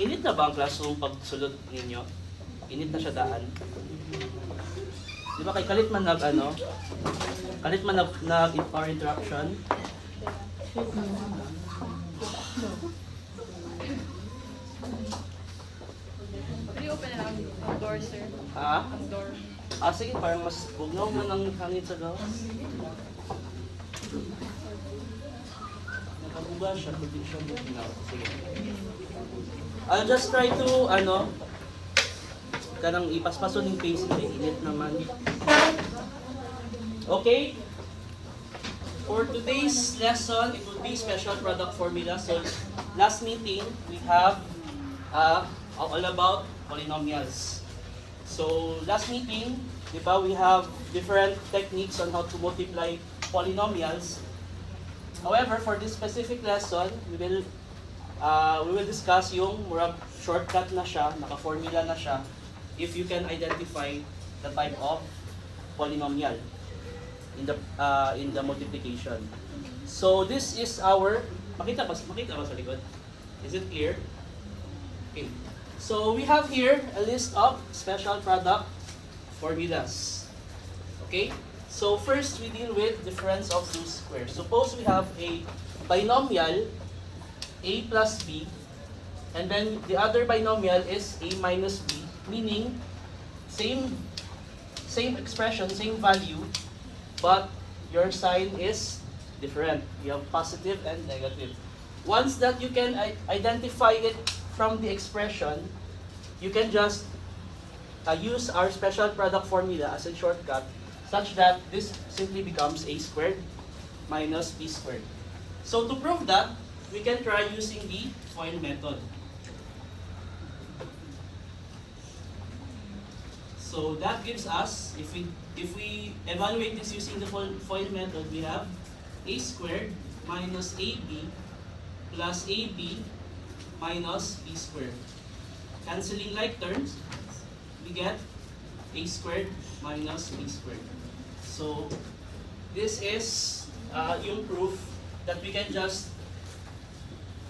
Init na ba ang classroom pagsulod ninyo? Init na siya daan. Di ba kay kalit man kalit man nag power interaction. Pwede open na lang ang door, sir. Ha? Ang door. Sige, parang mas bugnaw man ang hangin sa gawas. Nakabuga siya, pwede siya bugnaw. Sige. I'll just try to, kanang ipaspason yung face nila, init naman. Okay? For today's lesson, it will be special product formula. So, last meeting, we have all about polynomials. So, last meeting, di ba, we have different techniques on how to multiply polynomials. However, for this specific lesson, we will discuss yung murag shortcut na siya, naka-formula na siya, if you can identify the type of polynomial in the multiplication. So this is our makita ba sa likod? Is it clear? Okay. So we have here a list of special product formulas. Okay? So first we deal with difference of two squares. Suppose we have a binomial a plus b, and then the other binomial is a minus b, meaning same expression, same value, but your sign is different. You have positive and negative. Once that you can identify it from the expression, you can just use our special product formula as a shortcut, such that this simply becomes a squared minus b squared. So to prove that, we can try using the FOIL method. So that gives us, if we evaluate this using the FOIL method, we have a squared minus ab plus ab minus b squared. Canceling like terms, we get a squared minus b squared. So this is yung proof that we can just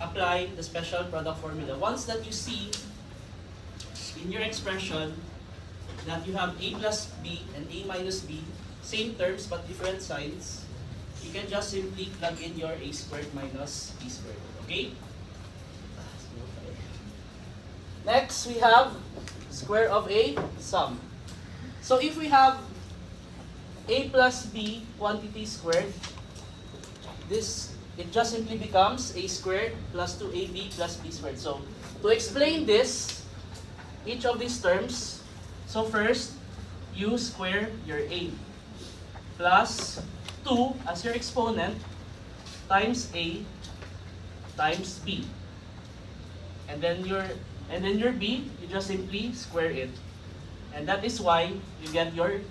apply the special product formula. Once that you see in your expression that you have a plus b and a minus b, same terms but different signs, you can just simply plug in your a squared minus b squared. Okay? Next, we have square of a sum. So if we have a plus b quantity squared, it just simply becomes a squared plus 2ab plus b squared. So to explain this, each of these terms, so first, you square your a plus 2 as your exponent times a times b. And then your b, you just simply square it. And that is why you get your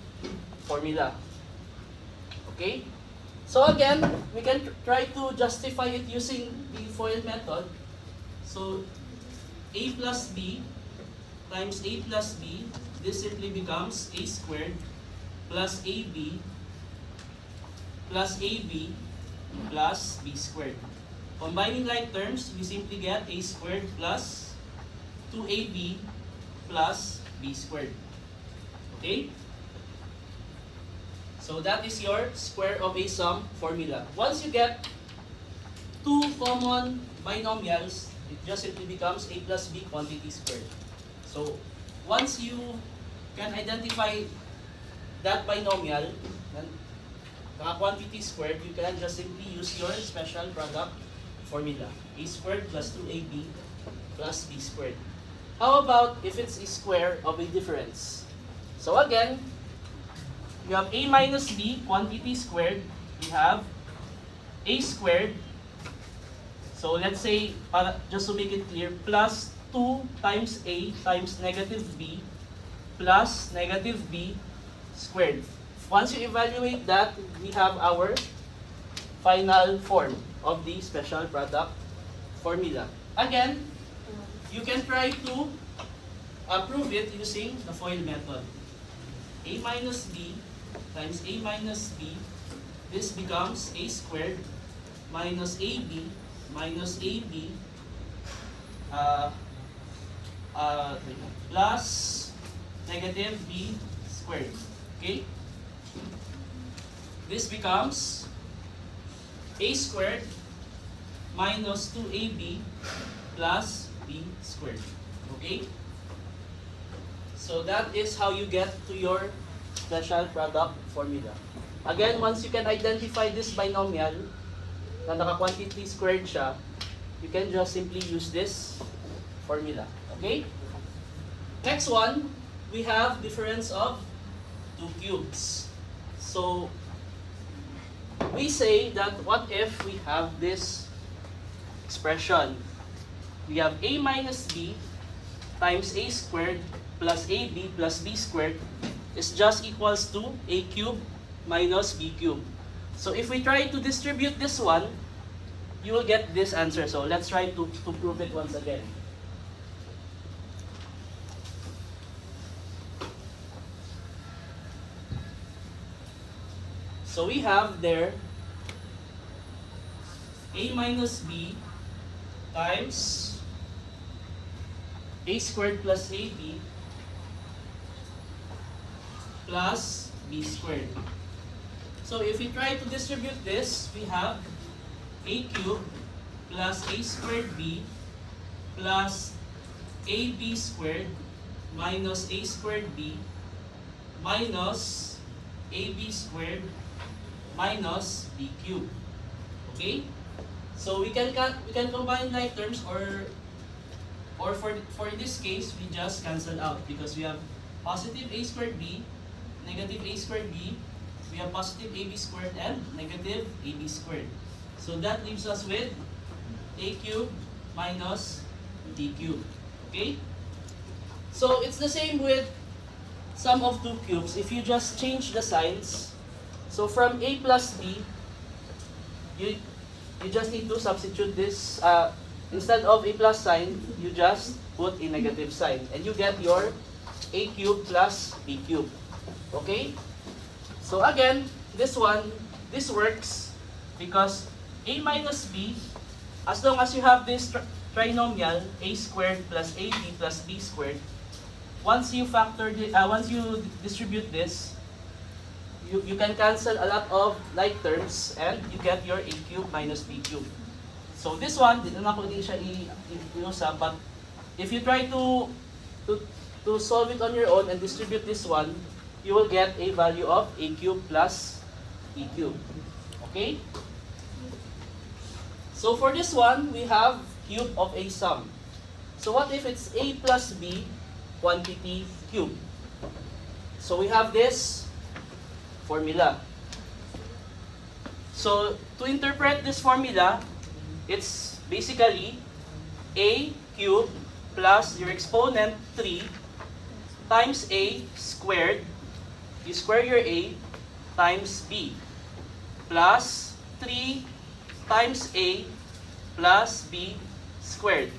formula. Okay? So again, we can try to justify it using the FOIL method. So a plus b times a plus b, this simply becomes a squared plus ab plus ab plus b squared. Combining like terms, we simply get a squared plus 2ab plus b squared. Okay? So that is your square of a sum formula. Once you get two common binomials, it just simply becomes a plus b quantity squared. So once you can identify that binomial, quantity squared, you can just simply use your special product formula. A squared plus 2ab plus b squared. How about if it's a square of a difference? So again, you have a minus b quantity squared, we have a squared. So let's say, just to make it clear, plus 2 times a times negative b plus negative b squared. Once you evaluate that, we have our final form of the special product formula. Again, you can try to prove it using the FOIL method. A minus b times a minus b, this becomes a squared minus ab plus negative b squared. Okay? This becomes a squared minus 2ab plus b squared. Okay? So that is how you get to your special product formula. Again, once you can identify this binomial na naka-quantity squared siya, you can just simply use this formula. Okay? Next one, we have difference of two cubes. So, we say that what if we have this expression? We have a minus b times a squared plus ab plus b squared is just equals to a cube minus b cube. So if we try to distribute this one, you will get this answer. So let's try to prove it once again. So we have there a minus b times a squared plus ab plus b squared. So if we try to distribute this, we have a cubed plus a squared b plus ab squared minus a squared b minus ab squared minus b cubed. Okay? So we can combine like terms, or for this case we just cancel out because we have positive a squared b, negative a squared b, we have positive ab squared and negative ab squared. So that leaves us with a cubed minus b cubed. Okay? So it's the same with sum of two cubes. If you just change the signs, so from a plus b, you just need to substitute this. Instead of a plus sign, you just put a negative sign. And you get your a cubed plus b cubed. Okay? So again, this works because a minus b, as long as you have this trinomial, a squared plus ab plus b squared, once you distribute this, you can cancel a lot of like terms and you get your a cubed minus b cubed. So this one, di naman ko din siya i-usap, but if you try to solve it on your own and distribute this one, you will get a value of a cubed plus b cubed. Okay? So for this one, we have cube of a sum. So what if it's a plus b quantity cube? So we have this formula. So to interpret this formula, it's basically a cubed plus your exponent 3 times a squared, you square your a, times b, plus 3 times a plus b squared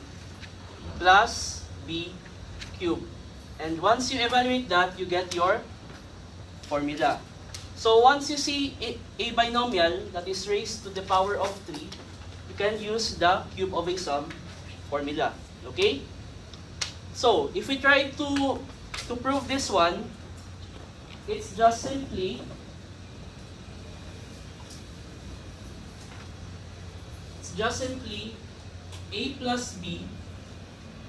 plus b cubed. And once you evaluate that, you get your formula. So once you see a binomial that is raised to the power of 3, you can use the cube of a sum formula. Okay? So if we try to prove this one, it's just simply a plus b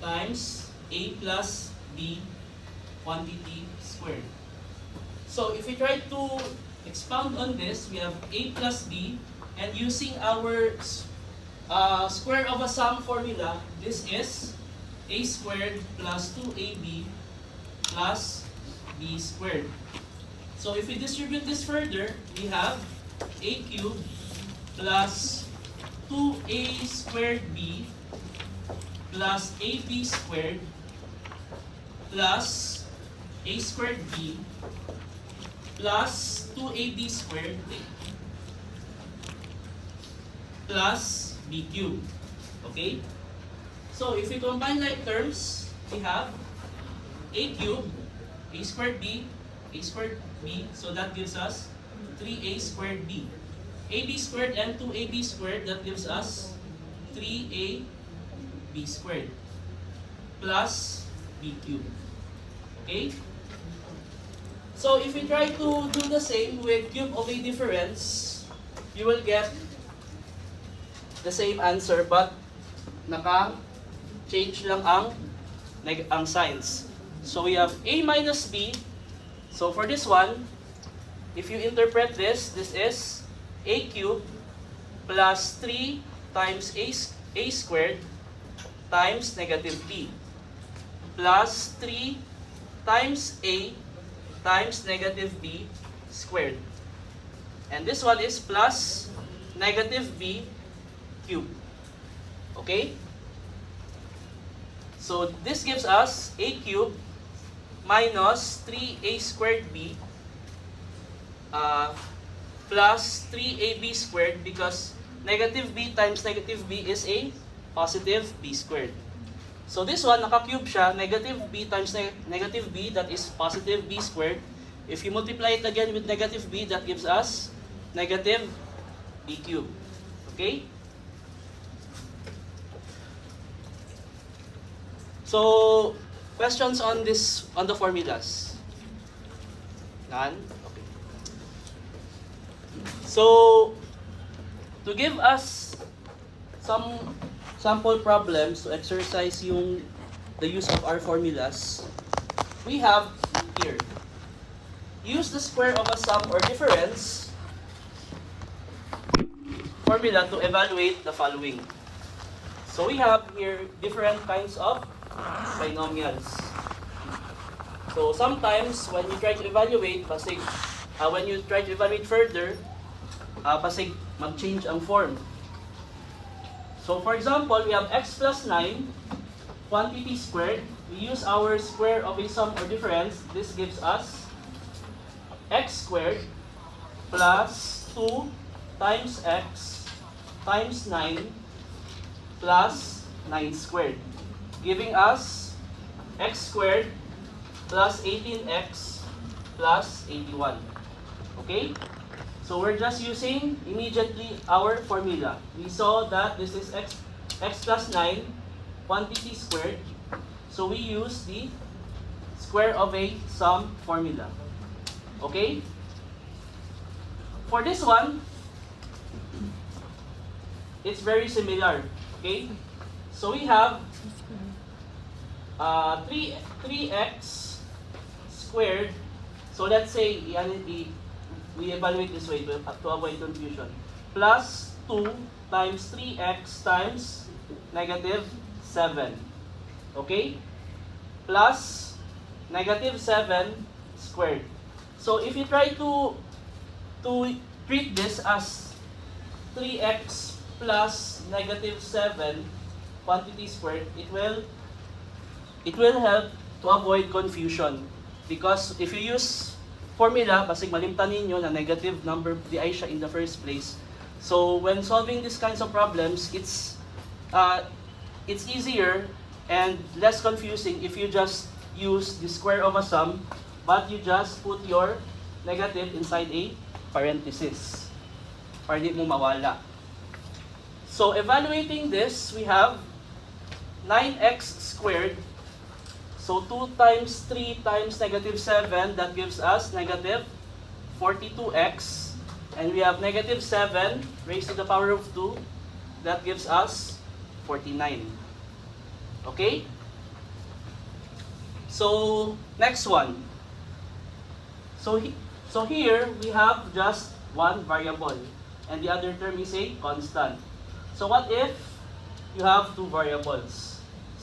times a plus b quantity squared. So if we try to expound on this, we have a plus b, and using our square of a sum formula, this is a squared plus 2ab plus b squared. So if we distribute this further, we have a cubed plus 2a squared b plus ab squared plus a squared b plus 2ab squared plus b cubed. Okay? So if we combine like terms, we have a cubed, a squared b, so that gives us 3a squared b. ab squared and 2ab squared, that gives us 3ab squared. Plus b cubed. Okay? So if we try to do the same with cube of a difference, you will get the same answer but naka-change lang ang signs. So we have a minus b. So for this one, if you interpret this, this is a cubed plus 3 times a squared times negative b plus 3 times a times negative b squared. And this one is plus negative b cubed. Okay? So this gives us a cubed minus 3a squared b plus 3ab squared, because negative b times negative b is a positive b squared. So this one, naka-cube siya, negative b times negative b, that is positive b squared. If you multiply it again with negative b, that gives us negative b cubed. Okay? So, questions on this, on the formulas? None? Okay. So, to give us some sample problems to exercise the use of our formulas, we have here, use the square of a sum or difference formula to evaluate the following. So we have here different kinds of binomials. So sometimes when you try to evaluate, when you try to evaluate further, mag-change ang form. So for example, we have x plus 9, quantity squared. We use our square of a sum or difference. This gives us x squared plus 2 times x times 9 plus 9 squared, giving us x squared plus 18x plus 81. Okay? So we're just using immediately our formula. We saw that this is x plus 9, quantity squared. So we use the square of a sum formula. Okay? For this one, it's very similar. Okay? So we have 3x squared. So let's say we evaluate this way to avoid confusion. Plus 2 times 3x times negative 7. Okay? Plus negative 7 squared. So if you try to treat this as 3x plus negative 7 quantity squared, it will help to avoid confusion. Because if you use formula, basig malimtan ninyo na negative number di ay siya in the first place. So when solving these kinds of problems, it's easier and less confusing if you just use the square of a sum, but you just put your negative inside a parenthesis para di mo mawala. So evaluating this, we have 9x squared. So 2 times 3 times negative 7, that gives us negative 42x. And we have negative 7 raised to the power of 2, that gives us 49. Okay? So, next one. So here, we have just one variable. And the other term is a constant. So what if you have two variables?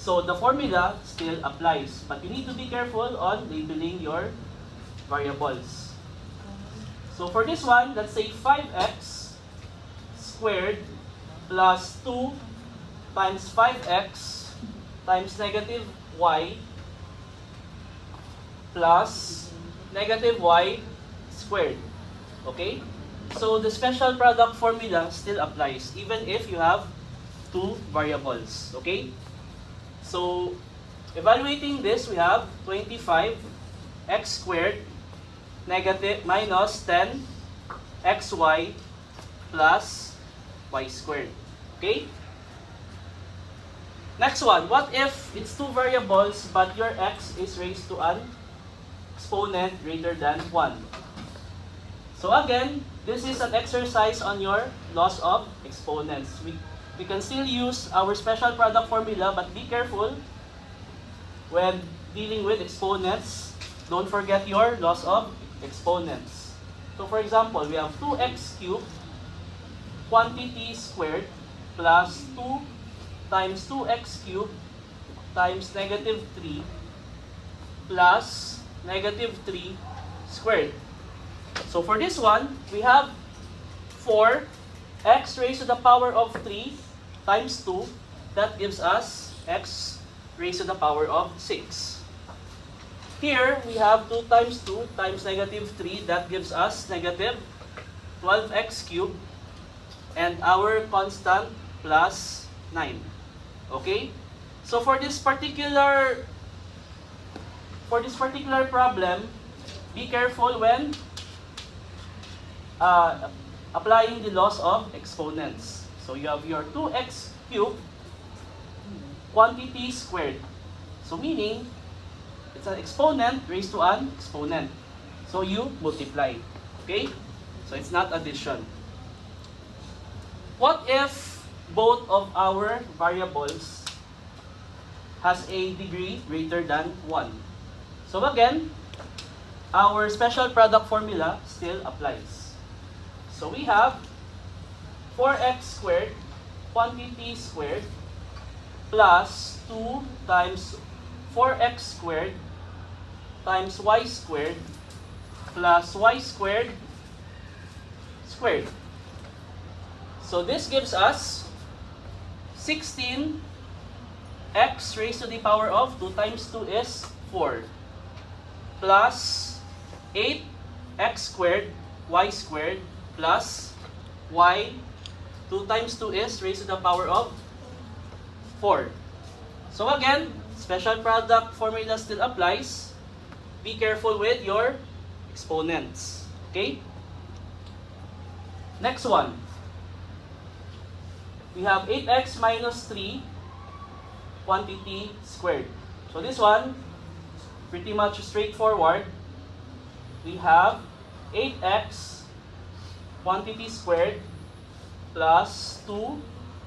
So the formula still applies, but you need to be careful on labeling your variables. So for this one, let's say 5x squared plus 2 times 5x times negative y plus negative y squared. Okay? So the special product formula still applies even if you have two variables. Okay? So, evaluating this, we have 25 x squared negative minus 10 xy plus y squared. Okay? Next one, what if it's two variables but your x is raised to an exponent greater than 1? So again, this is an exercise on your laws of exponents. We can still use our special product formula, but be careful when dealing with exponents. Don't forget your laws of exponents. So for example, we have 2x cubed quantity squared plus 2 times 2x cubed times negative 3 plus negative 3 squared. So for this one, we have 4x raised to the power of 3 times 2. That gives us x raised to the power of 6. Here, we have 2 times 2 times negative 3. That gives us negative 12x cubed. And our constant plus 9. Okay? So for this particular problem, be careful when applying the laws of exponents. So you have your 2x cubed quantity squared. So meaning, it's an exponent raised to an exponent. So you multiply. Okay? So it's not addition. What if both of our variables has a degree greater than 1? So again, our special product formula still applies. So we have 4x squared quantity squared plus 2 times 4x squared times y squared plus y squared squared. So this gives us 16x raised to the power of 2 times 2 is 4 plus 8x squared y squared plus y 2 times 2 is raised to the power of 4. So again, special product formula still applies. Be careful with your exponents. Okay? Next one. We have 8x minus 3 quantity squared. So this one, pretty much straightforward. We have 8x quantity squared plus 2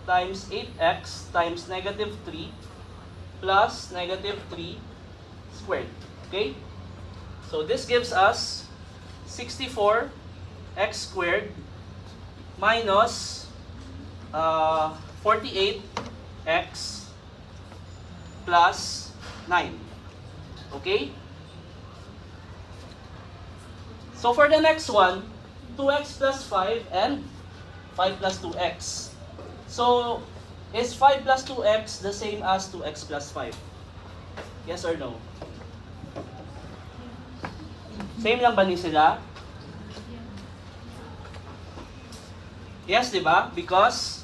times 8x times negative 3 plus negative 3 squared. Okay? So this gives us 64x squared minus 48x plus 9. Okay? So for the next one, 2x plus 5 and 5 plus 2x. So, is 5 plus 2x the same as 2x plus 5? Yes or no? Same lang ba ni sila? Yes, di ba? Because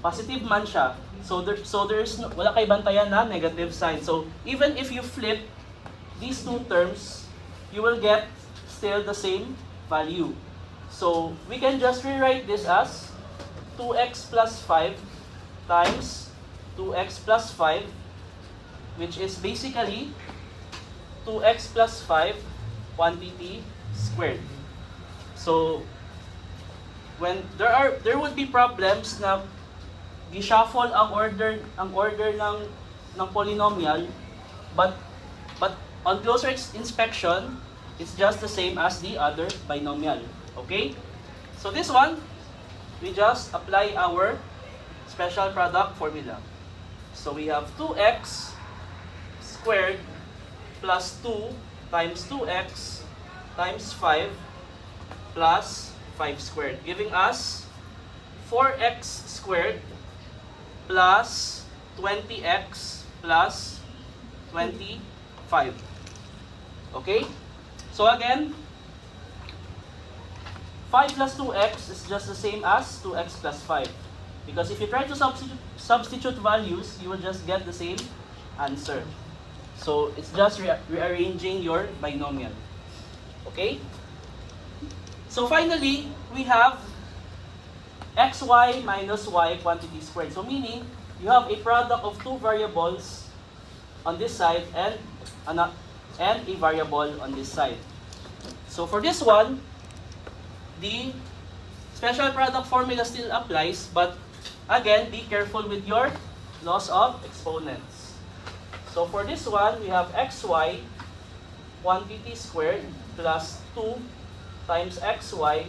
positive man siya. So there's no, wala kay bantayan na negative sign. So even if you flip these two terms, you will get still the same value. So we can just rewrite this as 2x plus 5 times 2x plus 5, which is basically 2x plus 5 quantity squared. So when there would be problems na gi-shuffle ang order ng polynomial, but on closer inspection, it's just the same as the other binomial. Okay? So this one, we just apply our special product formula. So we have 2x squared plus 2 times 2x times 5 plus 5 squared, giving us 4x squared plus 20x plus 25. Okay? So again, 5 plus 2x is just the same as 2x plus 5. Because if you try to substitute values, you will just get the same answer. So it's just rearranging your binomial. Okay? So finally, we have xy minus y quantity squared. So meaning, you have a product of two variables on this side and a variable on this side. So for this one, the special product formula still applies, but again, be careful with your laws of exponents. So for this one, we have xy quantity squared plus 2 times xy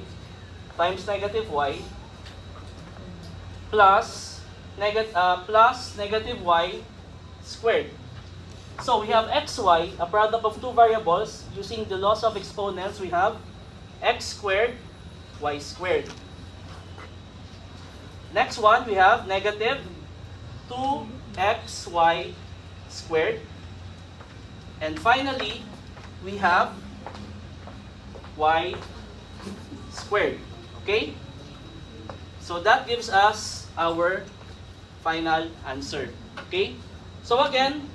times negative y plus negative y squared. So we have xy, a product of two variables. Using the laws of exponents, we have x squared, y squared. Next one, we have negative 2xy squared. And finally, we have y squared. Okay? So that gives us our final answer. Okay? So again,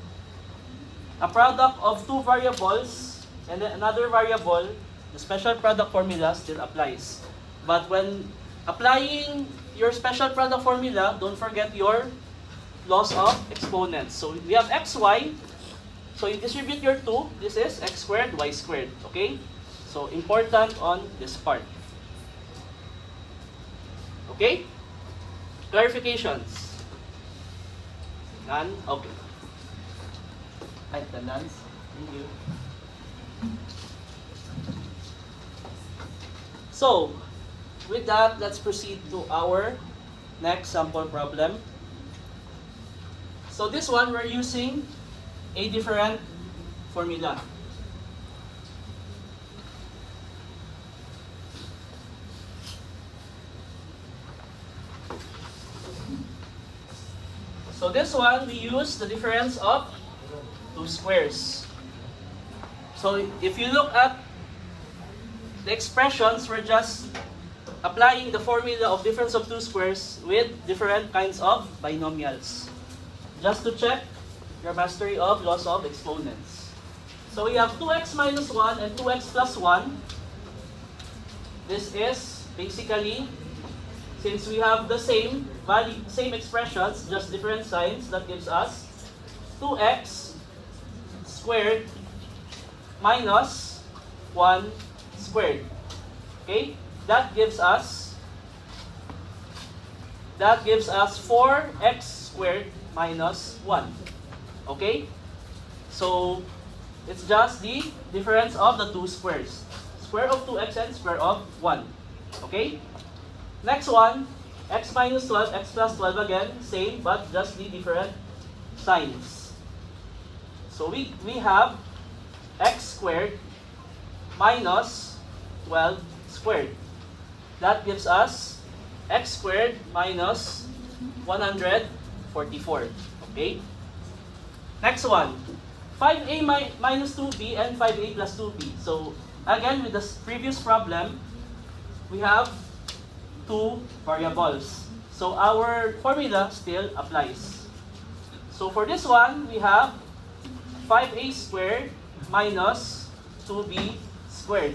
a product of two variables and then another variable, the special product formula still applies. But when applying your special product formula, don't forget your laws of exponents. So we have xy. So you distribute your 2. This is x squared, y squared. Okay? So important on this part. Okay? Clarifications? None? Okay. Attendance. Thank you. So, with that, let's proceed to our next sample problem. So this one, we're using a different formula. So this one, we use the difference of two squares. So if you look at the expressions, we're just applying the formula of difference of two squares with different kinds of binomials. Just to check your mastery of laws of exponents. So we have 2x minus 1 and 2x plus 1. This is basically, since we have the same value, same expressions, just different signs, that gives us 2x squared minus 1 squared. Okay? That gives us 4x squared minus 1. Okay? So, it's just the difference of the two squares. Square of 2x and square of 1. Okay? Next one, x minus 12, x plus 12 again, same but just the different signs. So we have x squared minus 12 squared. That gives us x squared minus 144. Okay? Next one, 5a minus 2b and 5a plus 2b. So again, with the previous problem, we have two variables. So our formula still applies. So for this one, we have 5a squared minus 2b squared,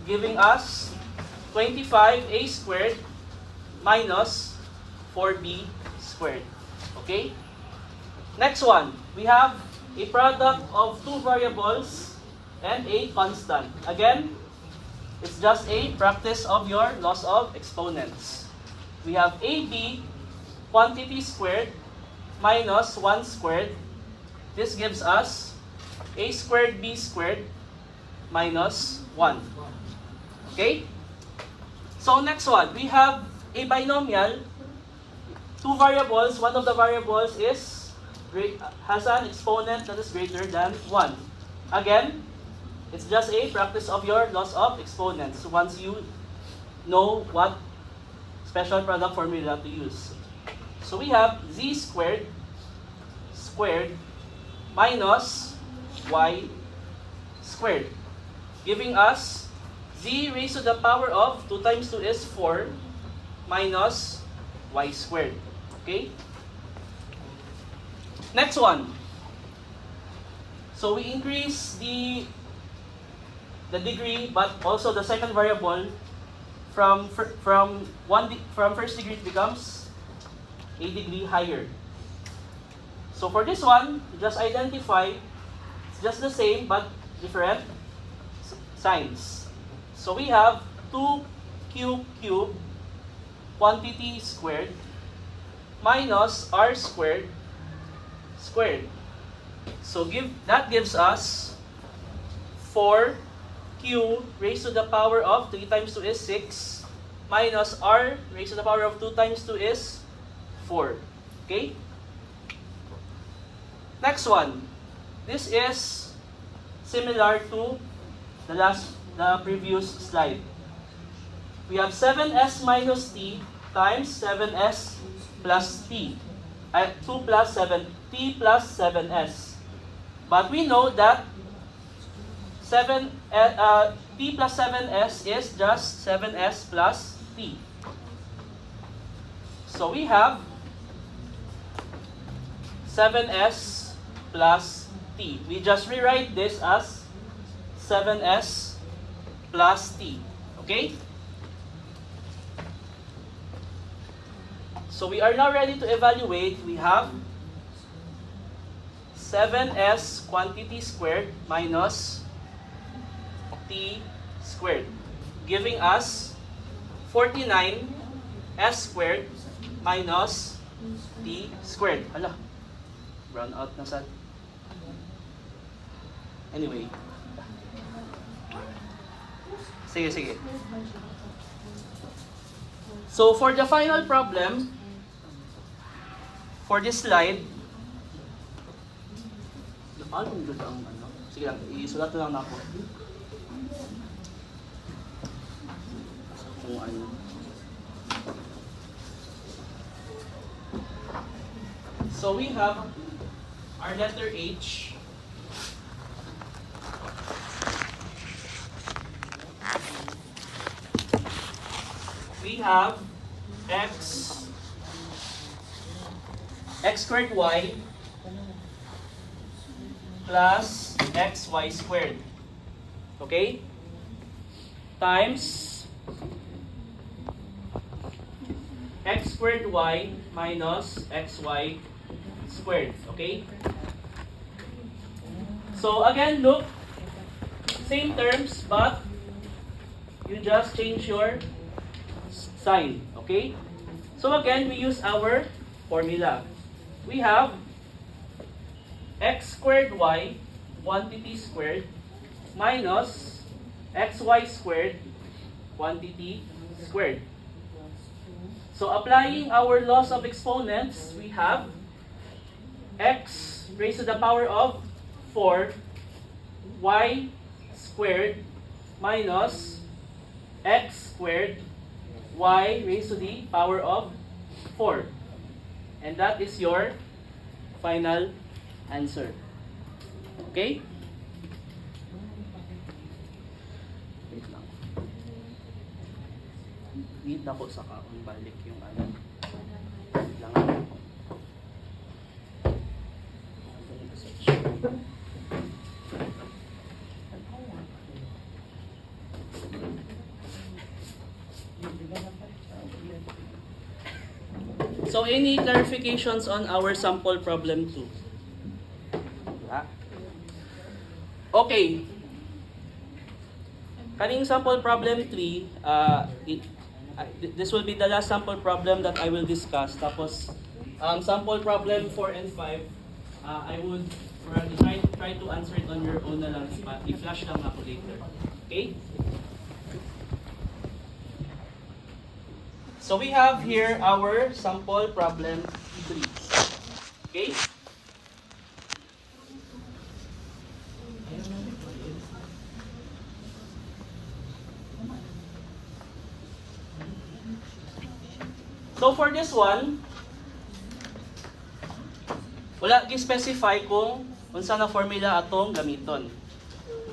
giving us 25a squared minus 4b squared. Okay? Next one, we have a product of two variables and a constant. Again, it's just a practice of your laws of exponents. We have ab quantity squared minus 1 squared. This gives us a squared b squared minus 1. Okay? So next one, we have a binomial, two variables. One of the variables has an exponent that is greater than 1. Again, it's just a practice of your laws of exponents once you know what special product formula to use. So we have z squared minus y squared, giving us z raised to the power of 2 times 2 is 4 minus y squared. Okay? Next one. So we increase the degree, but also the second variable from first degree it becomes a degree higher. So for this one, just identify, it's just the same but different signs. So we have 2q cubed quantity squared minus r squared squared. So that gives us 4q raised to the power of 3 times 2 is 6 minus r raised to the power of 2 times 2 is 4. Okay? Next one. This is similar to the previous slide. We have 7s minus t times 7s plus t. 2 plus 7, t plus 7s. But we know that t plus 7s is just 7s plus t. So we have 7s plus t. We just rewrite this as 7s plus t. Okay? So we are now ready to evaluate. We have 7s quantity squared minus t squared, giving us 49s squared minus t squared. Hala, brown out na sad. Anyway. Sige. So for the final problem, for this slide, anong ganda ang ano? Sige lang, isulat na lang na ako. Kung ano. So we have our letter H. We have x squared y plus xy squared. Okay? Times x squared y minus xy squared. Okay? So again, look, same terms, but you just change your sign. Okay? So again, we use our formula. We have x squared y, quantity squared, minus xy squared, quantity squared. So applying our laws of exponents, we have x raised to the power of 4, y squared minus x squared, y raised to the power of 4. And that is your final answer. Okay? Wait lang. Wait na po sa kaon balik yung ano. Wait lang. So any clarifications on our sample problem 2? Okay. Kaning sample problem 3, this will be the last sample problem that I will discuss. Tapos sample problem 4 and 5, I would try to answer it on your own na lang, but i-flash lang ako later. Okay? So we have here our sample problem 3. Okay? So for this one, wala gi-specify kung unsa na formula atong gamiton.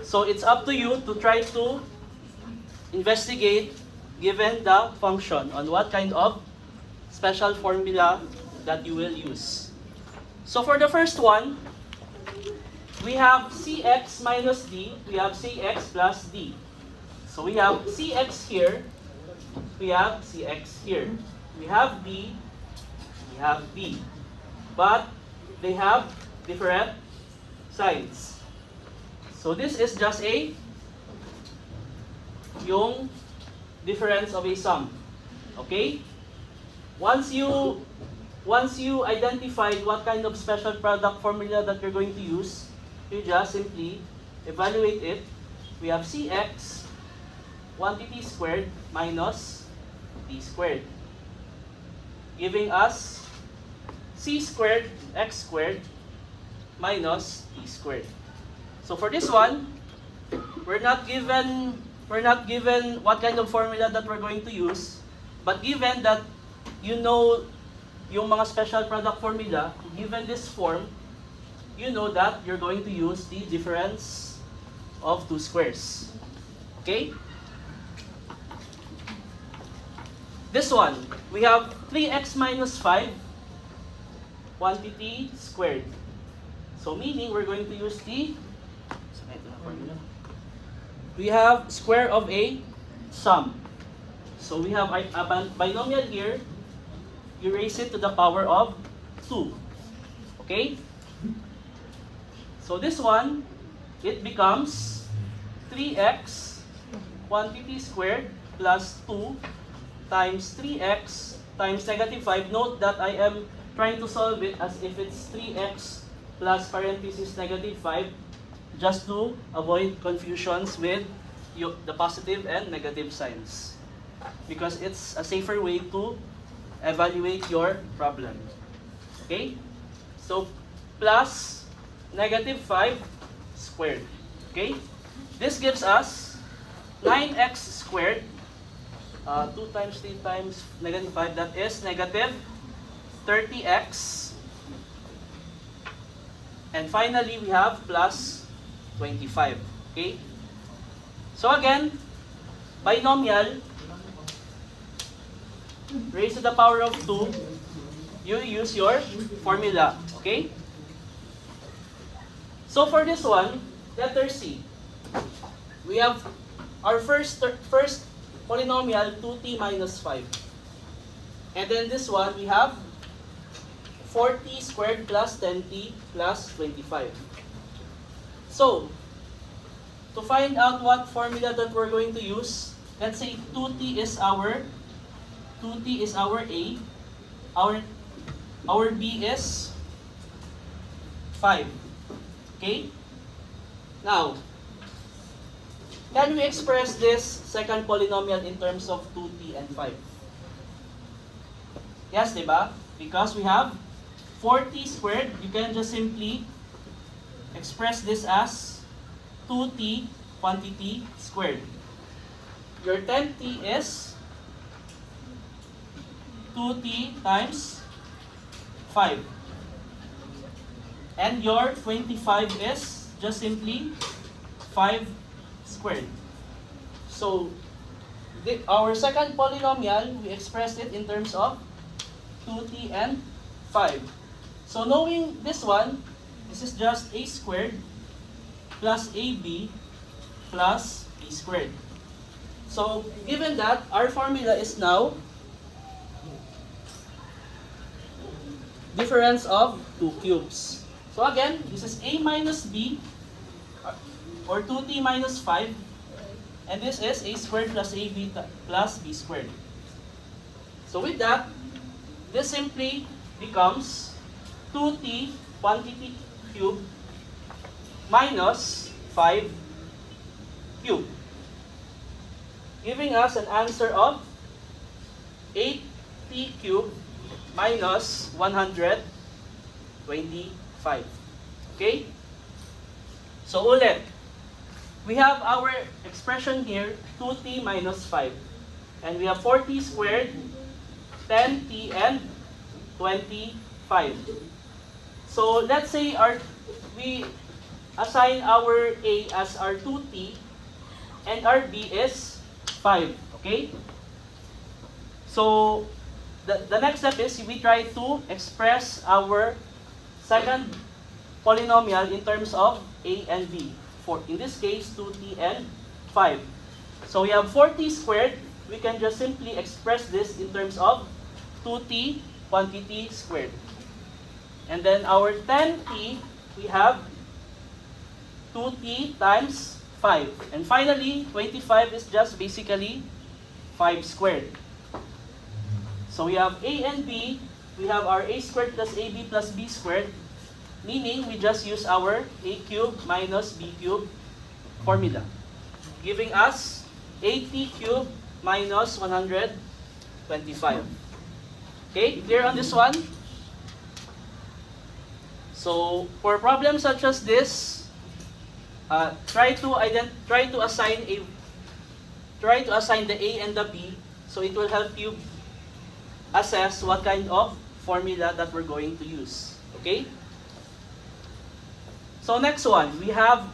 So it's up to you to try to investigate given the function on what kind of special formula that you will use. So for the first one, we have Cx minus D, we have Cx plus D. So we have Cx here, we have Cx here. We have D, we have B. But they have different signs. So this is just yung difference of a sum. Okay? Once you identified what kind of special product formula that you're going to use, you just simply evaluate it. We have Cx, 1pt squared minus t squared, giving us c squared x squared minus t squared. So for this one, we're not given what kind of formula that we're going to use, but given that you know yung mga special product formula, given this form, you know that you're going to use the difference of two squares. Okay? This one, we have 3x minus 5, 1pt squared. So meaning we're going to use the formula. We have square of a sum. So we have a binomial here. You raise it to the power of 2. Okay? So this one, it becomes 3x 1pt squared plus 2 times 3x times negative 5. Note that I am trying to solve it as if it's 3x plus parenthesis negative 5, just to avoid confusions with the positive and negative signs, because it's a safer way to evaluate your problem. Okay? So, plus negative 5 squared. Okay? This gives us 9x squared. 2 times 3 times negative 5, that is negative 30x. And finally, we have plus 25. Okay? So again, binomial, raised to the power of 2, you use your formula. Okay? So for this one, letter C, we have our first polynomial, 2t minus 5. And then this one, we have 4t squared plus 10t plus 25. So, to find out what formula that we're going to use, let's say 2t is our A, our B is 5. Okay? Now, can we express this second polynomial in terms of 2t and 5? Yes, diba? Because we have 4t squared, you can just simply express this as 2t quantity squared. Your 10t is 2t times 5. And your 25 is just simply 5 squared. So, our second polynomial, we expressed it in terms of 2t and 5. So knowing this one, this is just a squared plus ab plus b squared. So given that, our formula is now difference of 2 cubes. So again, this is a minus b, or 2t minus 5, and this is a squared plus ab plus b squared. So with that, this simply becomes 2t quantity cube minus 5 cube, giving us an answer of 8t cube minus 125. Okay? So ulit, we have our expression here, 2t minus 5. And we have 4t squared, 10t, and 25. So let's say we assign our A as our 2t and our B is 5. Okay? So the next step is we try to express our second polynomial in terms of A and B. In this case, 2t and 5. So we have 4t squared we can just simply express this in terms of 2t quantity squared. And then our 10t, we have 2t times 5. And finally, 25 is just basically 5 squared. So we have a and b, we have our a squared plus ab plus b squared, meaning we just use our a cubed minus b cubed formula, giving us 80 cubed minus 125. Okay, clear on this one? So for problems such as this, try to assign the a and the b, so it will help you assess what kind of formula that we're going to use. Okay? So next one, we have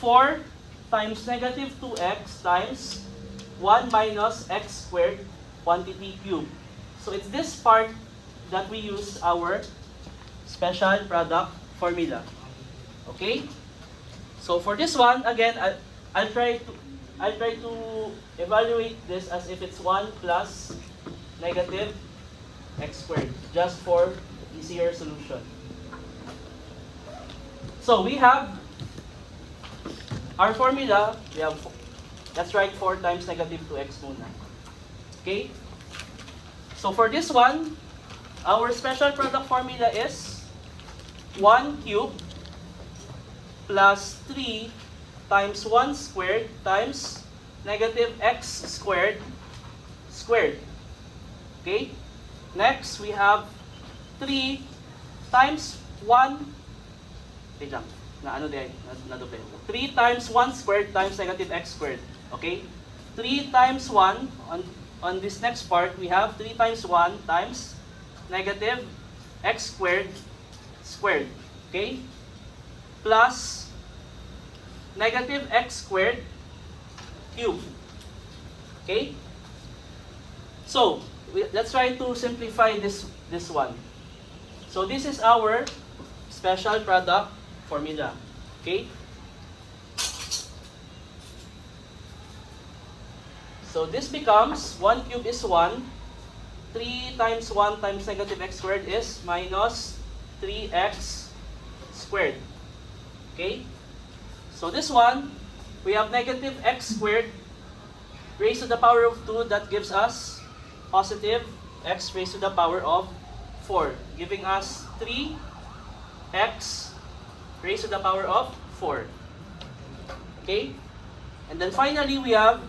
4 times negative 2x times 1 minus x squared quantity cubed. So it's this part that we use our special product formula. Okay? So for this one, again, I'll try to evaluate this as if it's 1 plus negative x squared, just for easier solution. So we have our formula, let's write 4 times negative 2x muna. Okay? So for this one, our special product formula is 1 cubed plus 3 times 1 squared times negative x squared squared. Okay? Next, we have 3 times 1, wait lang, nadoble. 3 times 1 squared times negative x squared. Okay? 3 times 1, on this next part, we have 3 times 1 times negative x squared squared. Okay? Plus negative x squared cubed. Okay? So, let's try to simplify this one. So this is our special product formula. Okay? So this becomes 1 cubed is 1. 3 times 1 times negative x squared is minus 3x squared. Okay? So this one, we have negative x squared raised to the power of 2. That gives us positive x raised to the power of 4, giving us 3x raised to the power of 4. Okay? And then finally, we have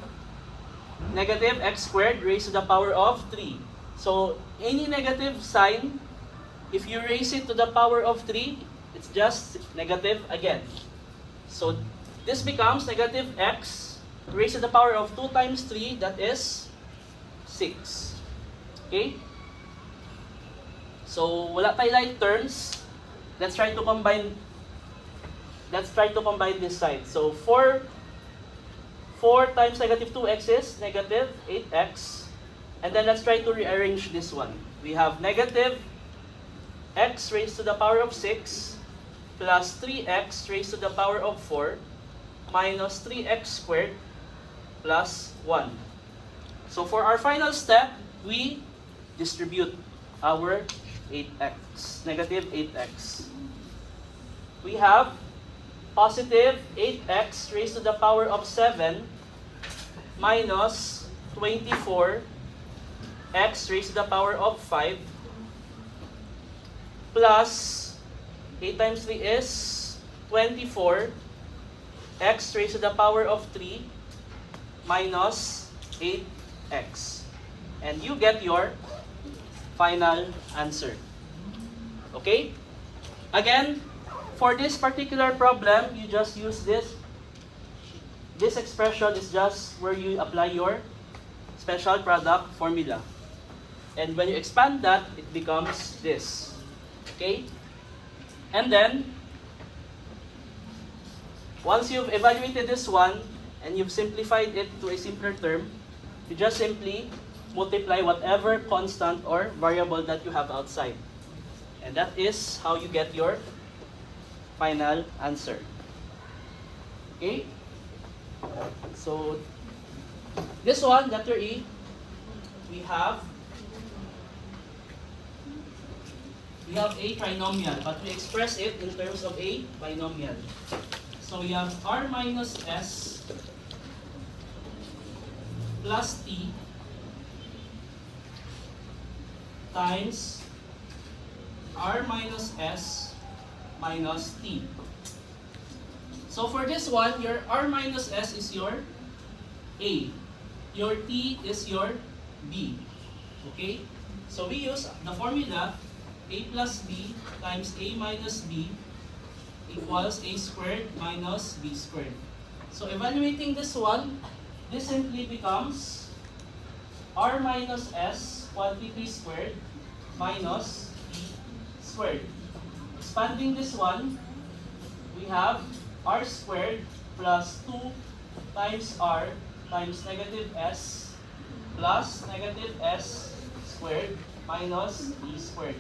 negative x squared raised to the power of 3. So, any negative sign, if you raise it to the power of 3, it's just negative again. So, this becomes negative x raised to the power of 2 times 3, that is 6. Okay? So, wala tayo like terms. Let's try to combine this side. So, 4 times negative 2x is negative 8x. And then let's try to rearrange this one. We have negative x raised to the power of 6 plus 3x raised to the power of 4 minus 3x squared plus 1. So for our final step, we distribute our 8x, negative 8x. We have positive 8x raised to the power of 7 minus 24x raised to the power of 5 plus 8 times 3 is 24 x raised to the power of 3 minus 8x. And you get your final answer. Okay? Again, for this particular problem, you just use this. This expression is just where you apply your special product formula. And when you expand that, it becomes this. Okay? And then, once you've evaluated this one, and you've simplified it to a simpler term, you just simply multiply whatever constant or variable that you have outside. And that is how you get your final answer. Okay? So, This one, letter E, we have a trinomial, but we express it in terms of a binomial. So we have r minus s plus t times r minus s minus t. So for this one, your r minus s is your a. Your t is your b. Okay? So we use the formula a plus b times a minus b equals a squared minus b squared. So evaluating this one, this simply becomes r minus s quantity squared minus t squared. Expanding this one, we have r squared plus 2 times r times negative s plus negative s squared minus t squared,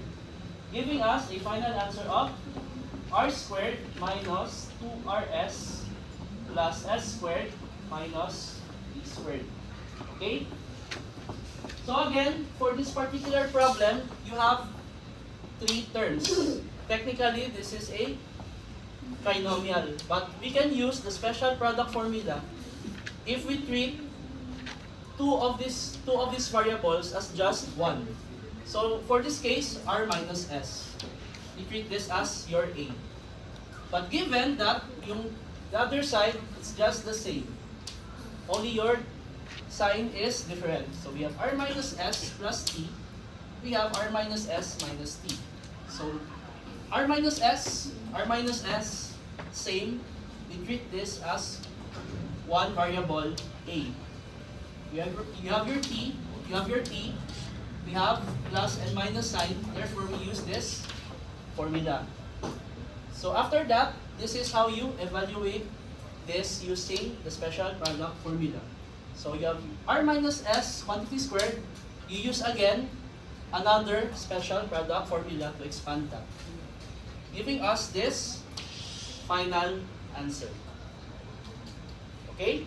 giving us a final answer of r squared minus 2rs plus s squared minus t squared. Okay? So again, for this particular problem, you have 3 terms. Technically, this is a trinomial, but we can use the special product formula if we treat two of these variables as just one. So for this case, r minus s, we treat this as your a. But given that the other side is just the same, only your sign is different. So we have r minus s plus t, we have r minus s minus t. So r minus s, same, we treat this as one variable a. You have your t, we have plus and minus sign, therefore we use this formula. So after that, this is how you evaluate this using the special product formula. So you have r minus s quantity squared, you use again another special product formula to expand that, giving us this final answer. Okay?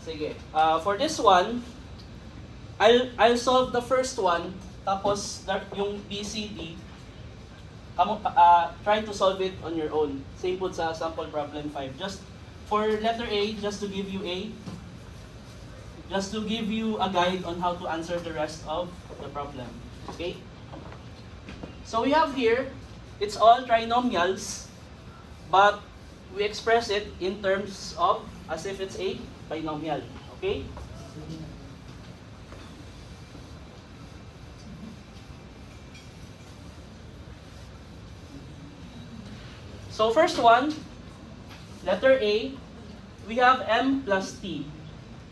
Sige. For this one, I'll solve the first one, tapos yung BCD, try to solve it on your own. Same po sa sample problem 5. Just for letter A, just to give you a guide on how to answer the rest of the problem. Okay? So we have here, it's all trinomials, but we express it in terms of as if it's a binomial. Okay? So first one, letter A, we have m plus t.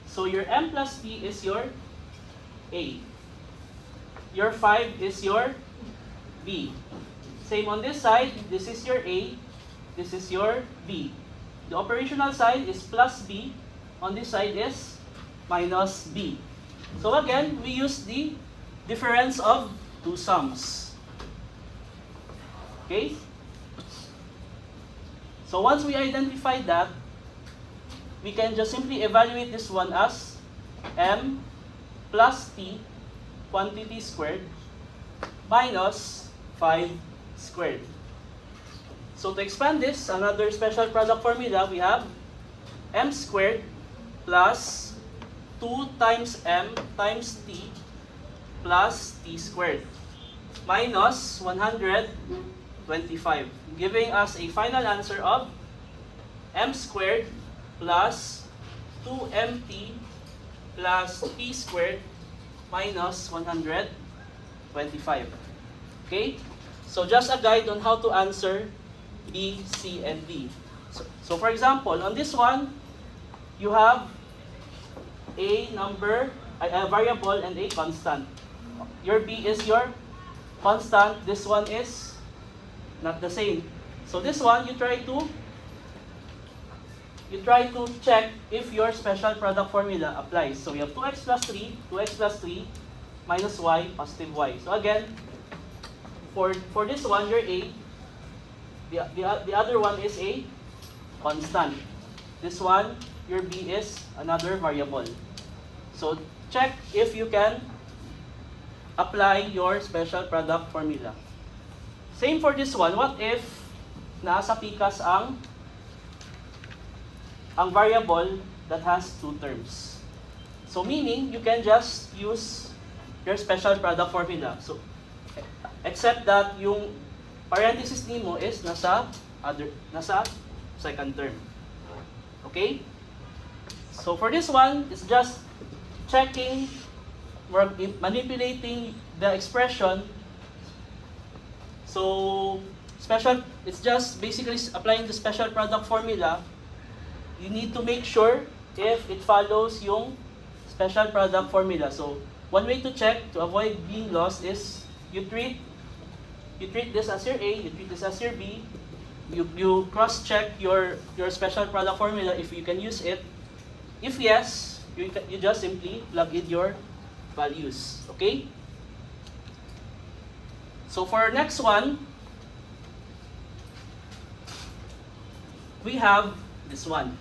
So your m plus t is your A. Your 5 is your B. Same on this side, this is your A, this is your B. The operational side is plus B, on this side is minus B. So again, we use the difference of two sums. Okay? So once we identify that, we can just simply evaluate this one as m plus t quantity squared minus 5 squared. So to expand this, another special product formula, we have m squared plus 2 times m times t plus t squared minus 125, giving us a final answer of m squared plus 2mt plus t squared minus 125. Okay? So just a guide on how to answer B, C, and D. So for example, on this one, you have a number, a variable, and a constant. Your B is your constant. This one is not the same. So this one, you try to check if your special product formula applies. So we have 2x plus 3 minus y, positive y. So again, for this one, your A, the other one is a constant. This one, your b is another variable. So check if you can apply your special product formula. Same for this one. What if nasa PCAS ang variable that has two terms? So meaning, you can just use your special product formula. So, except that yung parenthesis nimo is nasa second term. Okay? So for this one, it's just checking, manipulating the expression. So it's just basically applying the special product formula. You need to make sure if it follows yung special product formula. So one way to check to avoid being lost is you treat this as your A, you treat this as your B. You cross-check your special product formula if you can use it. If yes, you just simply plug in your values. Okay? So for next one, we have this one.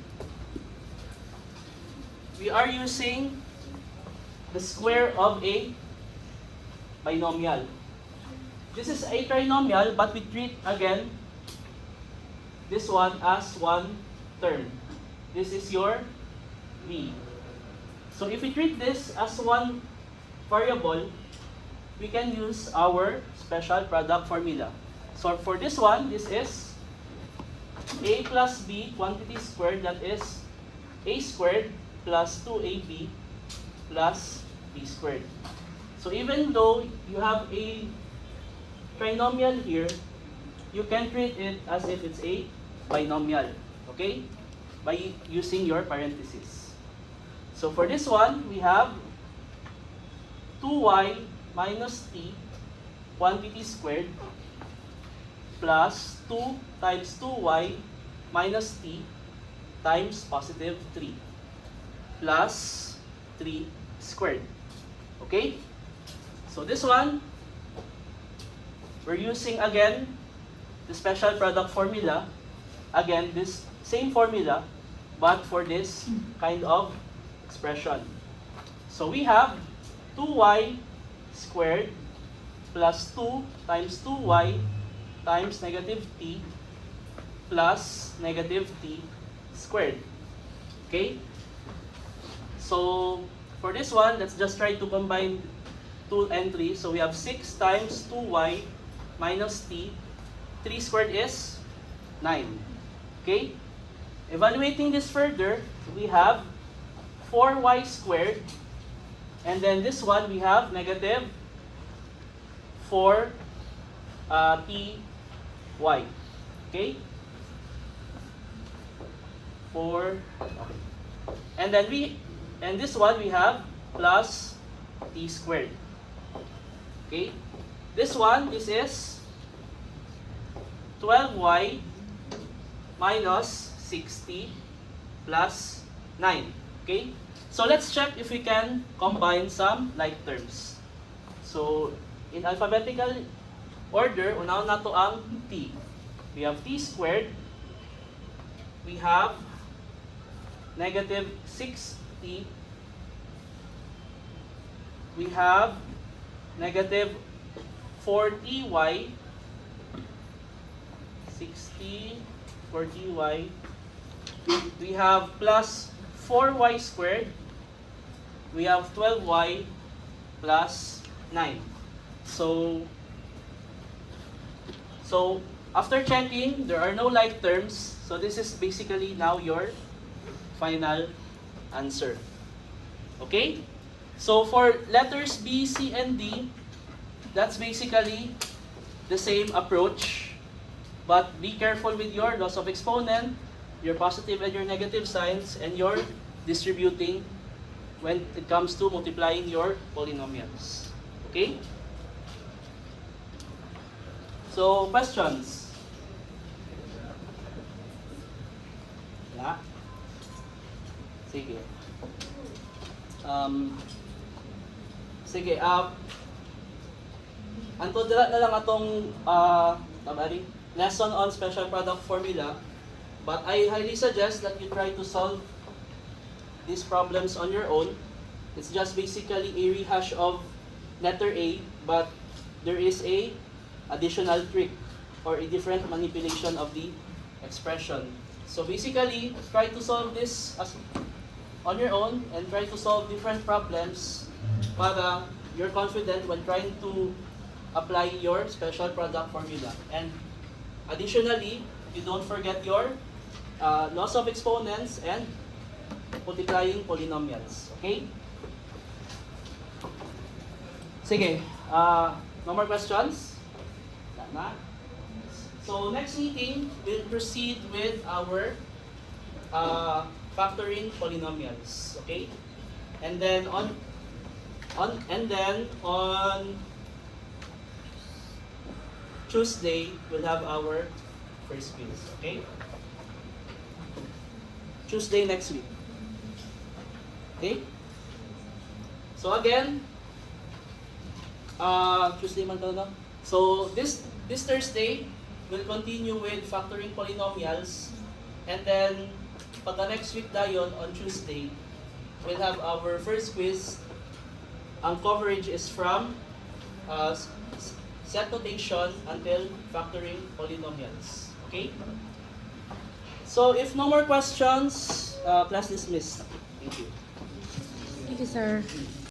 We are using the square of a binomial. This is a trinomial, but we treat again this one as one term. This is your b. So if we treat this as one variable, we can use our special product formula. So for this one, this is a plus b quantity squared, that is a squared plus 2ab plus b squared. So even though you have a trinomial here, you can treat it as if it's a binomial, okay? By using your parentheses. So for this one, we have 2y minus t quantity squared plus 2 times 2y minus t times positive 3 plus 3 squared. Okay? So this one, we're using again the special product formula. Again, this same formula, but for this kind of expression. So we have 2y squared plus 2 times 2y times negative t plus negative t squared. Okay? So for this one, let's just try to combine 2 and 3. So we have 6 times 2y minus t. 3 squared is 9. Okay? Evaluating this further, we have 4y squared. And then this one, we have negative 4 ty. Okay? 4. Okay. And this one, we have plus t squared. Okay? This one, this is 12y minus 60 plus 9. Okay? So let's check if we can combine some like terms. So in alphabetical order, unaon nato ang t. We have t squared. We have negative 6t. We have negative 4ty. 60, 40y. We have plus 4y squared. We have 12y plus 9. So after checking, there are no like terms. So this is basically now your final answer. Okay? So for letters B, C, and D, that's basically the same approach. But be careful with your loss of exponent, your positive and your negative signs, and your distributing when it comes to multiplying your polynomials. Okay? So, questions? Yeah? Sige. Sige, antod na lang atong tabari. lesson on special product formula, but I highly suggest that you try to solve these problems on your own. It's just basically a rehash of letter A, but there is a additional trick or a different manipulation of the expression. So basically, try to solve this on your own and try to solve different problems para you're confident when trying to apply your special product formula. And additionally, you don't forget your laws of exponents and multiplying polynomials. Okay? Sige, no more questions? Tama. So next meeting, we'll proceed with our factoring polynomials. Okay? And then on Tuesday, we'll have our first quiz. Okay? Tuesday next week. Okay? So again, Tuesday man talaga. So this Thursday, we'll continue with factoring polynomials, and then pagka next week dayon on Tuesday, we'll have our first quiz. Ang coverage is from set notation until factoring polynomials. Okay? So if no more questions, class dismissed. Thank you. Thank you, sir.